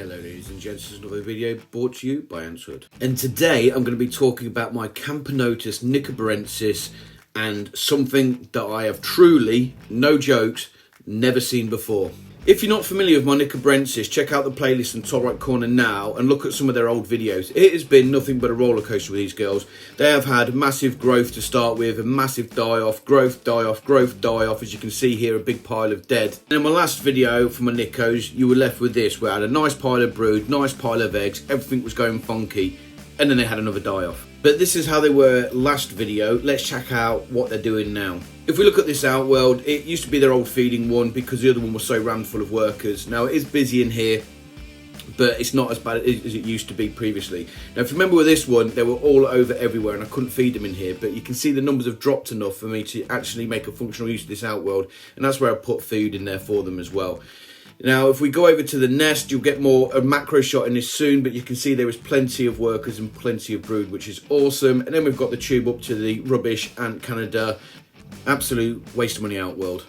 Hello ladies and gents, this is another video brought to you by Answered. And today I'm going to be talking about my Camponotus Nicobarensis and something that I have truly, no jokes, never seen before. If you're not familiar with my Nicobarensis, check out the playlist in the top right corner now and look at some of their old videos. It has been nothing but a roller coaster with these girls. They have had massive growth to start with, a massive die-off, growth, die-off, growth, die-off. As you can see here, a big pile of dead. And in my last video for my Nicos, you were left with this, where I had a nice pile of brood, nice pile of eggs, everything was going funky, and then they had another die-off. But this is how they were last video. Let's check out what they're doing now. If we look at this outworld, it used to be their old feeding one because the other one was so rammed full of workers. Now it is busy in here, but it's not as bad as it used to be previously. Now if you remember with this one, they were all over everywhere and I couldn't feed them in here, but you can see the numbers have dropped enough for me to actually make a functional use of this outworld, and that's where I put food in there for them as well. Now, if we go over to the nest, you'll get a macro shot in this soon, but you can see there is plenty of workers and plenty of brood, which is awesome. And then we've got the tube up to the rubbish and Canada. Absolute waste of money outworld.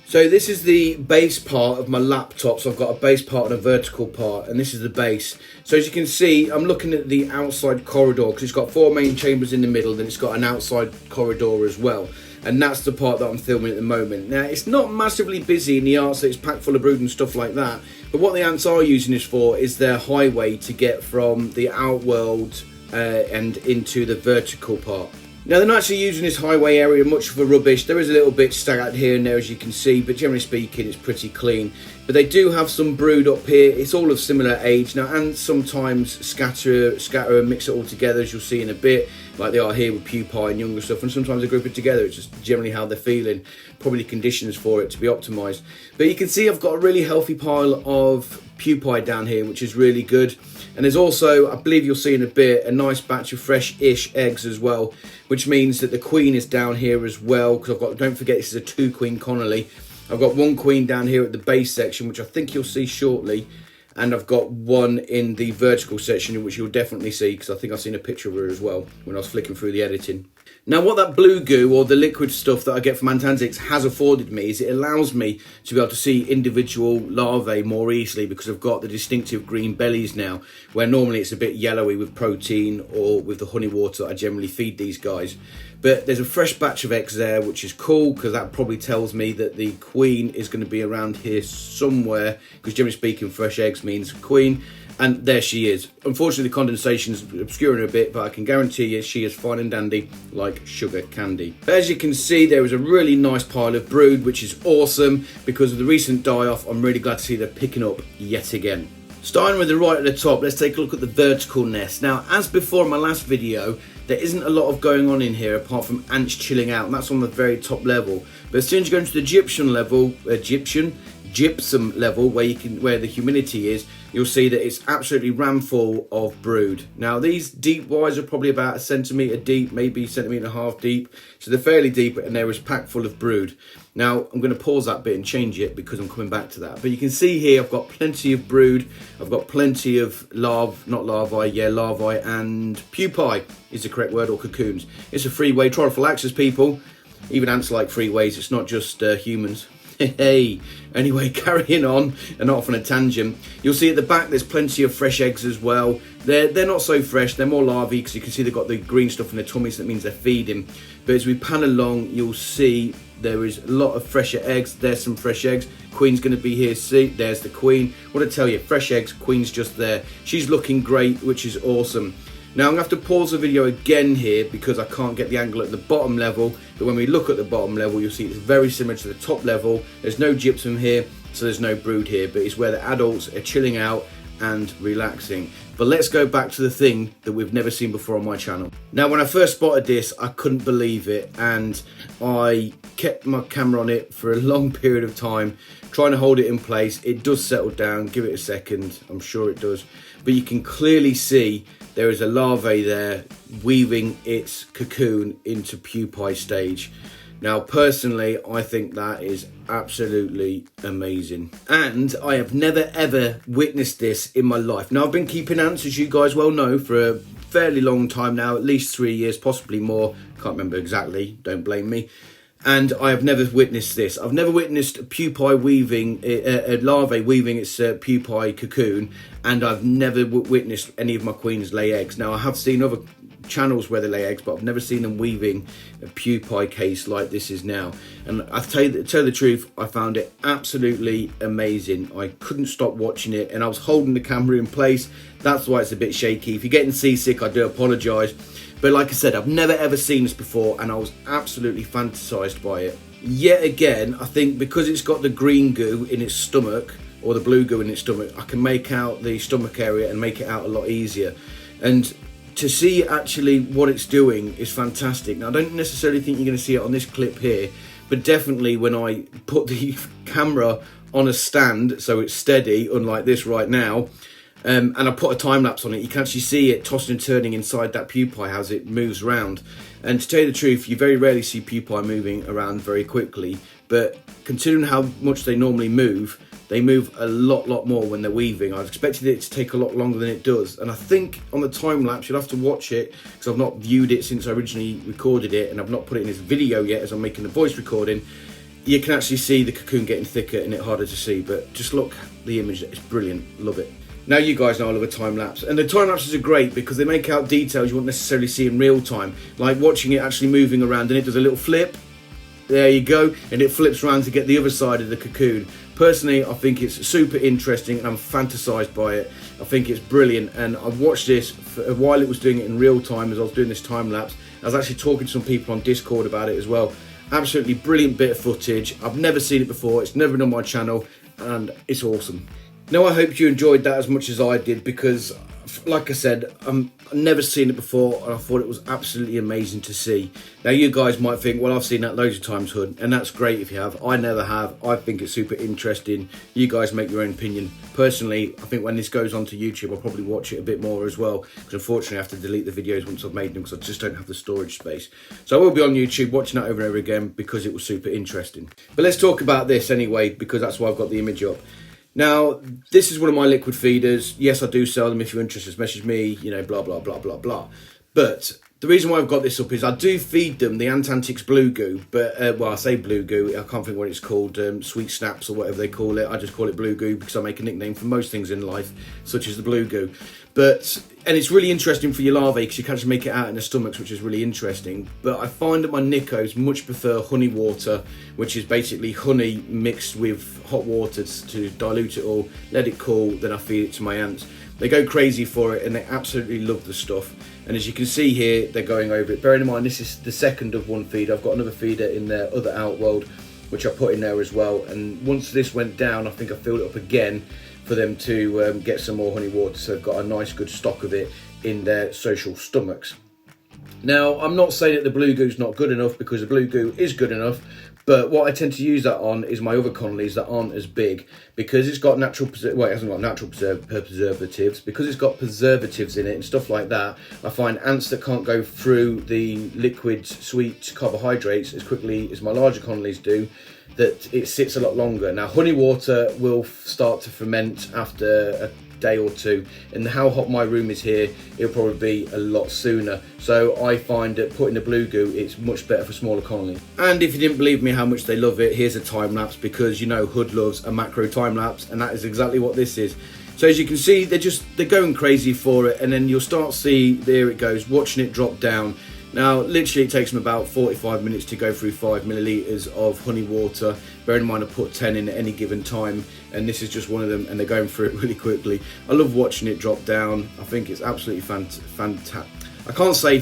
So this is the base part of my laptop. So I've got a base part and a vertical part, and this is the base. So as you can see, I'm looking at the outside corridor because it's got 4 main chambers in the middle, then it's got an outside corridor as well. And that's the part that I'm filming at the moment. Now, it's not massively busy in the arts, so it's packed full of brood and stuff like that. But what the ants are using this for is their highway to get from the outworld and into the vertical part. Now, they're not actually using this highway area much for rubbish. There is a little bit scattered here and there, as you can see, but generally speaking, it's pretty clean. But they do have some brood up here. It's all of similar age. Now, ants sometimes scatter and mix it all together, as you'll see in a bit, like they are here with pupae and younger stuff. And sometimes they group it together. It's just generally how they're feeling. Probably conditions for it to be optimized. But you can see I've got a really healthy pile of pupae down here, which is really good. And there's also, I believe you'll see in a bit, a nice batch of fresh-ish eggs as well, which means that the queen is down here as well, because I've got, don't forget, this is a 2-queen Connolly. I've got 1 queen down here at the base section, which I think you'll see shortly, and I've got 1 in the vertical section, which you'll definitely see, because I think I've seen a picture of her as well when I was flicking through the editing. Now, what that blue goo, or the liquid stuff that I get from Antantics, has afforded me is it allows me to be able to see individual larvae more easily, because I've got the distinctive green bellies now, where normally it's a bit yellowy with protein or with the honey water that I generally feed these guys. But there's a fresh batch of eggs there, which is cool, because that probably tells me that the queen is going to be around here somewhere, because generally speaking, fresh eggs means queen. And there she is. Unfortunately, the condensation's obscuring her a bit, but I can guarantee you she is fine and dandy like sugar candy. As you can see, there is a really nice pile of brood, which is awesome. Because of the recent die-off, I'm really glad to see they're picking up yet again. Starting with the right at the top, let's take a look at the vertical nest. Now, as before in my last video, there isn't a lot of going on in here apart from ants chilling out, and that's on the very top level. But as soon as you go into the gypsum level, where the humidity is, you'll see that it's absolutely rammed full of brood. Now, these deep wires are probably about 1 centimetre deep, maybe 1.5 centimetres deep, so they're fairly deep, and they're packed full of brood. Now, I'm going to pause that bit and change it because I'm coming back to that. But you can see here I've got plenty of brood, I've got plenty of larvae and pupae is the correct word, or cocoons. It's a freeway tropophylaxis, people. Even ants like freeways, it's not just humans. Hey, anyway, carrying on and off on a tangent, you'll see at the back there's plenty of fresh eggs as well. They're not so fresh, they're more larvae, because you can see they've got the green stuff in their tummies, so that means they're feeding. But as we pan along, you'll see there is a lot of fresher eggs. There's some fresh eggs. Queen's going to be here. See, there's the queen. What I tell you, fresh eggs, queen's just there. She's looking great, which is awesome. Now, I'm going to have to pause the video again here because I can't get the angle at the bottom level. But when we look at the bottom level, you'll see it's very similar to the top level. There's no gypsum here, so there's no brood here. But it's where the adults are chilling out and relaxing. But let's go back to the thing that we've never seen before on my channel. Now, when I first spotted this, I couldn't believe it. And I kept my camera on it for a long period of time, trying to hold it in place. It does settle down. Give it a second. I'm sure it does. But you can clearly see there is a larvae there weaving its cocoon into pupae stage. Now, personally, I think that is absolutely amazing. And I have never, ever witnessed this in my life. Now, I've been keeping ants, as you guys well know, for a fairly long time now, at least 3 years, possibly more. Can't remember exactly, don't blame me. And I have never witnessed this. I've never witnessed pupae weaving, a larvae weaving its pupae cocoon, and I've never witnessed any of my queens lay eggs. Now, I have seen other channels where they lay eggs, but I've never seen them weaving a pupae case like this is now. And I tell the truth, I found it absolutely amazing. I couldn't stop watching it, and I was holding the camera in place. That's why it's a bit shaky. If you're getting seasick, I do apologise. But like I said, I've never ever seen this before, and I was absolutely fantasised by it. Yet again, I think because it's got the green goo in its stomach, or the blue goo in its stomach, I can make out the stomach area and make it out a lot easier. And to see actually what it's doing is fantastic. Now, I don't necessarily think you're going to see it on this clip here, but definitely when I put the camera on a stand so it's steady, unlike this right now, and I put a time lapse on it, you can actually see it tossing and turning inside that pupae as it moves around. And to tell you the truth, you very rarely see pupae moving around very quickly, but considering how much they normally move, they move a lot more when they're weaving. I expected it to take a lot longer than it does. And I think on the time lapse, you'll have to watch it, because I've not viewed it since I originally recorded it, and I've not put it in this video yet as I'm making the voice recording. You can actually see the cocoon getting thicker and it harder to see, but just look, the image, it's brilliant, love it. Now, you guys know I love a time lapse, and the time lapses are great because they make out details you won't necessarily see in real time, like watching it actually moving around, and it does a little flip. There you go, and it flips around to get the other side of the cocoon. Personally, I think it's super interesting, and I'm fantasised by it. I think it's brilliant, and I've watched this while it was doing it in real time as I was doing this time lapse. I was actually talking to some people on Discord about it as well. Absolutely brilliant bit of footage. I've never seen it before. It's never been on my channel, and it's awesome. Now, I hope you enjoyed that as much as I did, because like I said, I've never seen it before, and I thought it was absolutely amazing to see. Now, you guys might think, well, I've seen that loads of times, Hood, and that's great if you have. I never have. I think it's super interesting. You guys make your own opinion. Personally, I think when this goes onto YouTube, I'll probably watch it a bit more as well, because unfortunately I have to delete the videos once I've made them, because I just don't have the storage space. So I will be on YouTube watching that over and over again, because it was super interesting. But let's talk about this anyway, because that's why I've got the image up. Now, this is one of my liquid feeders. Yes, I do sell them. If you're interested, message me, you know, blah, blah, blah, blah, blah. But the reason why I've got this up is I do feed them the Antantics blue goo. But, well, I say blue goo. I can't think what it's called, sweet snaps or whatever they call it. I just call it blue goo because I make a nickname for most things in life, such as the blue goo. And it's really interesting for your larvae because you can actually make it out in the stomachs, which is really interesting. But I find that my Nicos much prefer honey water, which is basically honey mixed with hot water to dilute it all, let it cool, then I feed it to my ants. They go crazy for it and they absolutely love the stuff. And as you can see here, they're going over it. Bearing in mind, this is the second of one feeder. I've got another feeder in their other outworld, which I put in there as well. And once this went down, I think I filled it up again for them to get some more honey water, so they've got a nice good stock of it in their social stomachs. Now, I'm not saying that the blue goo's not good enough, because the blue goo is good enough, but what I tend to use that on is my other colonies that aren't as big, because it's got natural, well, it hasn't got natural preservatives, because it's got preservatives in it and stuff like that. I find ants that can't go through the liquid sweet carbohydrates as quickly as my larger colonies do, that it sits a lot longer. Now, honey water will start to ferment after a day or two, and how hot my room is here, it'll probably be a lot sooner. So I find that putting the blue goo, it's much better for smaller colonies. And if you didn't believe me how much they love it, here's a time lapse, because you know Hood loves a macro time lapse, and that is exactly what this is. So as you can see, they're going crazy for it, and then you'll start to see, there it goes, watching it drop down. Now, literally it takes them about 45 minutes to go through 5 millilitres of honey water. Bear in mind I put 10 in at any given time, and this is just one of them, and they're going through it really quickly. I love watching it drop down. I think it's absolutely fantastic. I can't say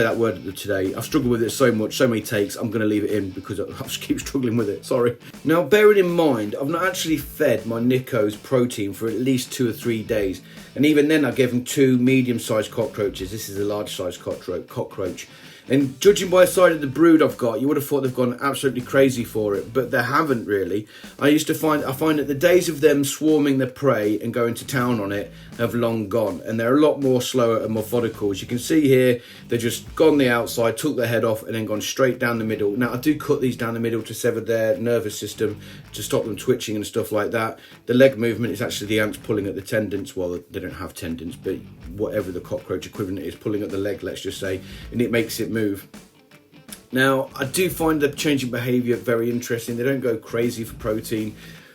that word today. I've struggled with it so much, so many takes, I'm going to leave it in because I just keep struggling with it, sorry. Now, bearing in mind, I've not actually fed my Nicos protein for at least 2 or 3 days. And even then, I gave them 2 medium-sized cockroaches. This is a large-sized cockroach. And judging by the side of the brood I've got, you would have thought they've gone absolutely crazy for it, but they haven't really. I find that the days of them swarming their prey and going to town on it have long gone, and they're a lot more slower and methodical. As you can see here, they've just gone the outside, took their head off, and then gone straight down the middle. Now, I do cut these down the middle to sever their nervous system, to stop them twitching and stuff like that. The leg movement is actually the ants pulling at the tendons. Well, they don't have tendons, but whatever the cockroach equivalent is, pulling at the leg, let's just say, and it makes it move. Now, I do find the change in behaviour very interesting. They don't go crazy for protein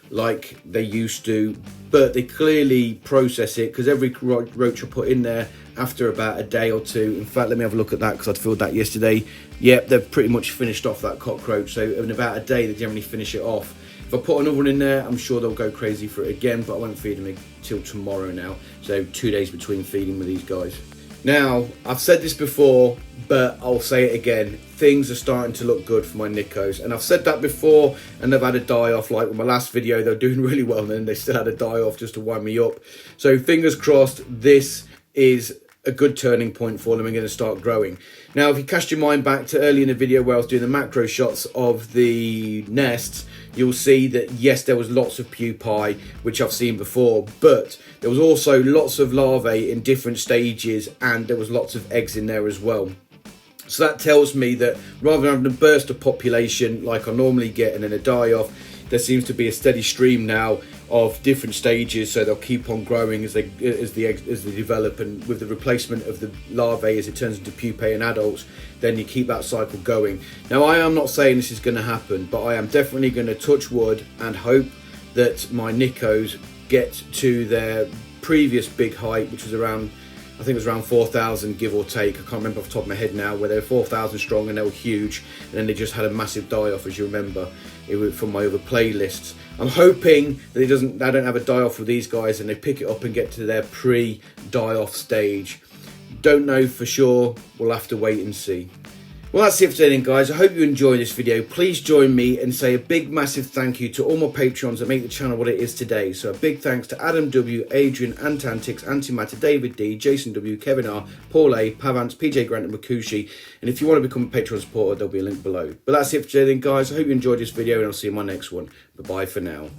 like they used to, but they clearly process it, because every roach I put in there after about a day or two, in fact, let me have a look at that because I'd filled that yesterday. Yep, they've pretty much finished off that cockroach. So in about a day, they generally finish it off. If I put another one in there, I'm sure they'll go crazy for it again, but I won't feed them until tomorrow now. So 2 days between feeding with these guys. Now, I've said this before, but I'll say it again. Things are starting to look good for my Nicos. And I've said that before, and they've had a die-off. Like with my last video, they were doing really well, and then they still had a die-off just to wind me up. So fingers crossed, this is a good turning point for them and going to start growing. Now, if you cast your mind back to early in the video where I was doing the macro shots of the nests, you'll see that yes, there was lots of pupae, which I've seen before, but there was also lots of larvae in different stages, and there was lots of eggs in there as well. So that tells me that rather than having a burst of population like I normally get and then a die-off, there seems to be a steady stream now of different stages, so they'll keep on growing as they develop, and with the replacement of the larvae as it turns into pupae and adults, then you keep that cycle going. Now, I am not saying this is going to happen, but I am definitely going to touch wood and hope that my Nicos get to their previous big height, which was around, I think it was around 4,000 give or take. I can't remember off the top of my head now, where they were 4,000 strong and they were huge, and then they just had a massive die-off, as you remember, from my other playlists. I'm hoping that I don't have a die-off with these guys and they pick it up and get to their pre-die-off stage. Don't know for sure, we'll have to wait and see. Well, that's it for today then, guys. I hope you enjoyed this video. Please join me and say a big massive thank you to all my Patreons that make the channel what it is today. So a big thanks to Adam W, Adrian, Antantix, Anty Matters, David D, Jason W, Kevin R, Paul A, Pavance, PJGrant and Wakooshi. And if you want to become a Patreon supporter, there'll be a link below. But that's it for today then, guys. I hope you enjoyed this video, and I'll see you in my next one. Bye-bye for now.